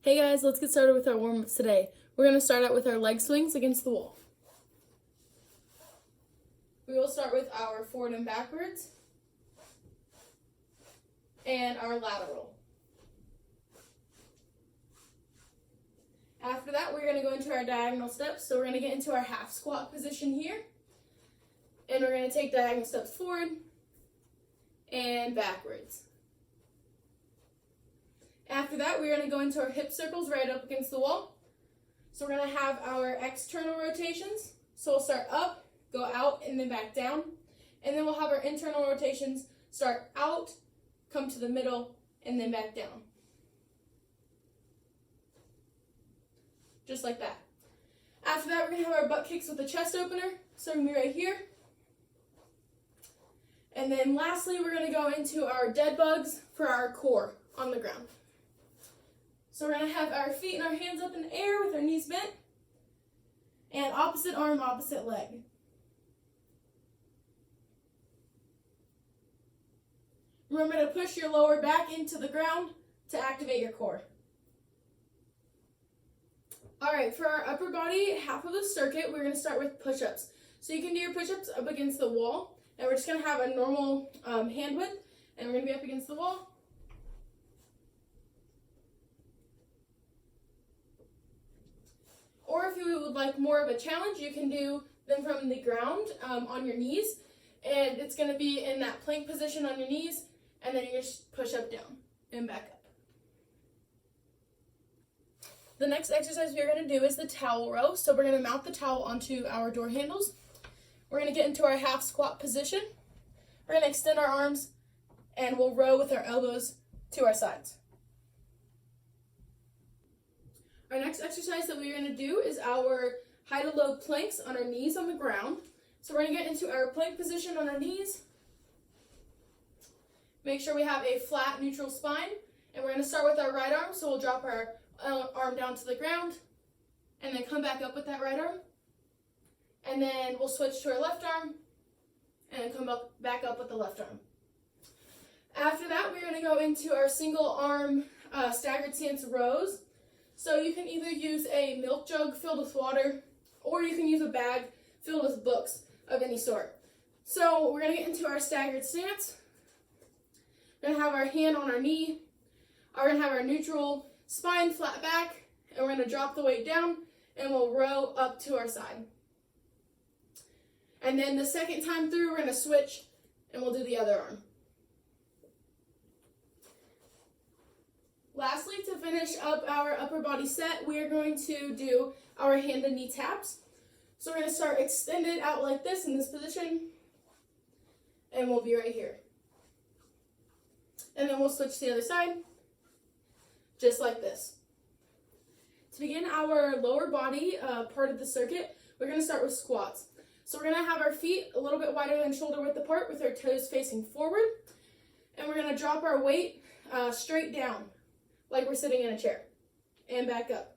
Hey guys, let's get started with our warm-ups today. We're going to start out with our leg swings against the wall. We will start with our forward and backwards and our lateral. After that, we're going to go into our diagonal steps. So we're going to get into our half squat position here. And we're going to take diagonal steps forward and backwards. After that, we're going to go into our hip circles right up against the wall. So we're going to have our external rotations. So we'll start up, go out, and then back down. And then we'll have our internal rotations start out, come to the middle, and then back down. Just like that. After that, we're going to have our butt kicks with a chest opener. So we're going to be right here. And then lastly, we're going to go into our dead bugs for our core on the ground. So we're going to have our feet and our hands up in the air with our knees bent. And opposite arm, opposite leg. Remember to push your lower back into the ground to activate your core. Alright, for our upper body half of the circuit, we're going to start with push-ups. So you can do your push-ups up against the wall. And we're just going to have a normal hand width. And we're going to be up against the wall. Or if you would like more of a challenge, you can do them from the ground on your knees. And it's going to be in that plank position on your knees. And then you just push up, down, and back up. The next exercise we are going to do is the towel row. So we're going to mount the towel onto our door handles. We're going to get into our half squat position. We're going to extend our arms and we'll row with our elbows to our sides. Our next exercise that we're going to do is our high to low planks on our knees on the ground. So we're going to get into our plank position on our knees. Make sure we have a flat neutral spine. And we're going to start with our right arm. So we'll drop our arm down to the ground and then come back up with that right arm. And then we'll switch to our left arm and then come back up with the left arm. After that, we're going to go into our single arm staggered stance rows. So you can either use a milk jug filled with water or you can use a bag filled with books of any sort. So we're going to get into our staggered stance. We're going to have our hand on our knee. We're going to have our neutral spine flat back, and we're going to drop the weight down and we'll row up to our side. And then the second time through, we're going to switch and we'll do the other arm. Lastly, to finish up our upper body set, we are going to do our hand and knee taps. So we're going to start extended out like this in this position, and we'll be right here. And then we'll switch to the other side, just like this. To begin our lower body part of the circuit, we're going to start with squats. So we're going to have our feet a little bit wider than shoulder width apart with our toes facing forward. And we're going to drop our weight straight down, like we're sitting in a chair, and back up.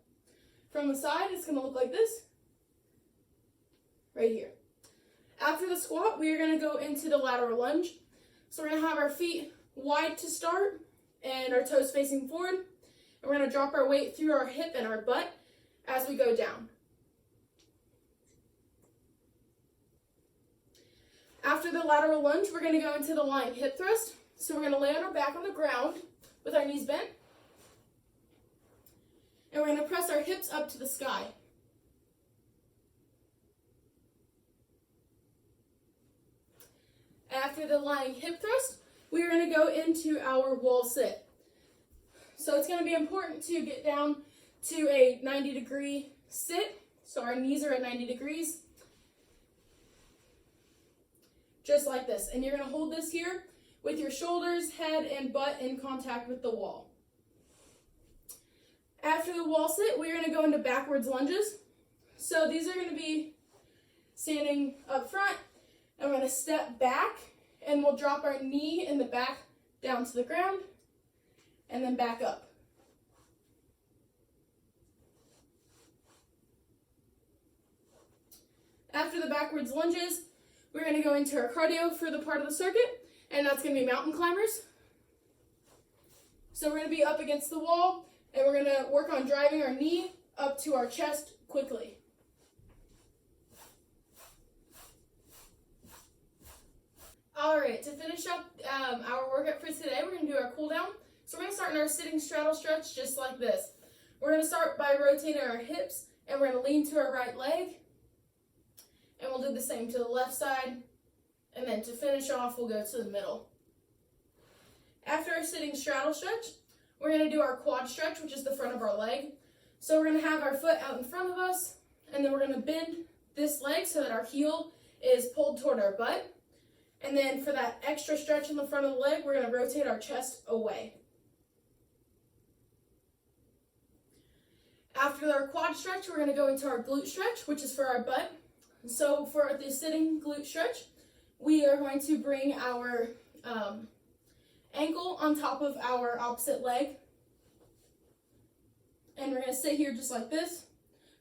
From the side, it's going to look like this, right here. After the squat, we are going to go into the lateral lunge. So we're going to have our feet wide to start, and our toes facing forward. And we're going to drop our weight through our hip and our butt as we go down. After the lateral lunge, we're going to go into the lying hip thrust. So we're going to lay on our back on the ground with our knees bent. And we're going to press our hips up to the sky. After the lying hip thrust, we are going to go into our wall sit. So it's going to be important to get down to a 90-degree sit. So our knees are at 90 degrees. Just like this. And you're going to hold this here with your shoulders, head, and butt in contact with the wall. After the wall sit, we're going to go into backwards lunges. So these are going to be standing up front, and we're going to step back, and we'll drop our knee in the back down to the ground, and then back up. After the backwards lunges, we're going to go into our cardio for the part of the circuit, and that's going to be mountain climbers. So we're going to be up against the wall, And we're gonna work on driving our knee up to our chest quickly. All right, to finish up our workout for today, we're gonna do our cool down. So we're gonna start in our sitting straddle stretch just like this. We're gonna start by rotating our hips, and we're gonna lean to our right leg. And we'll do the same to the left side. And then to finish off, we'll go to the middle. After our sitting straddle stretch, we're gonna do our quad stretch, which is the front of our leg. So we're gonna have our foot out in front of us, and then we're gonna bend this leg so that our heel is pulled toward our butt. And then for that extra stretch in the front of the leg, we're gonna rotate our chest away. After our quad stretch, we're gonna go into our glute stretch, which is for our butt. So for the sitting glute stretch, we are going to bring our ankle on top of our opposite leg. And we're gonna sit here just like this.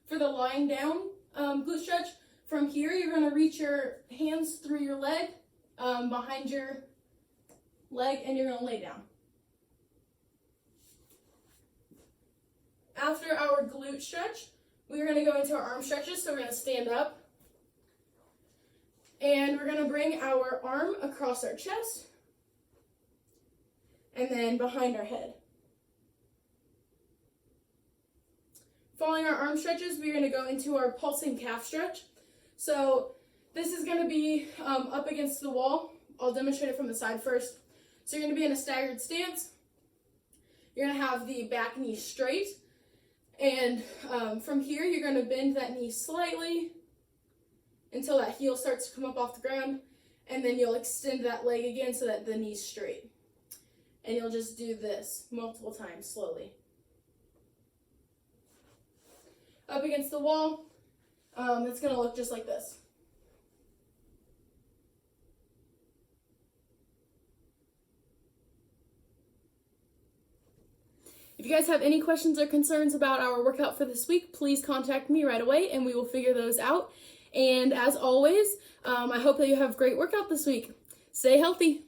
For the lying down glute stretch, from here, you're gonna reach your hands through your leg, behind your leg, and you're gonna lay down. After our glute stretch, we're gonna go into our arm stretches. So we're gonna stand up, and we're gonna bring our arm across our chest, and then behind our head. Following our arm stretches, we're gonna go into our pulsing calf stretch. So this is gonna be up against the wall. I'll demonstrate it from the side first. So you're gonna be in a staggered stance. You're gonna have the back knee straight. And from here, you're gonna bend that knee slightly until that heel starts to come up off the ground. And then you'll extend that leg again so that the knee's straight. And you'll just do this multiple times slowly. Up against the wall, it's gonna look just like this. If you guys have any questions or concerns about our workout for this week, please contact me right away and we will figure those out. And as always, I hope that you have a great workout this week. Stay healthy.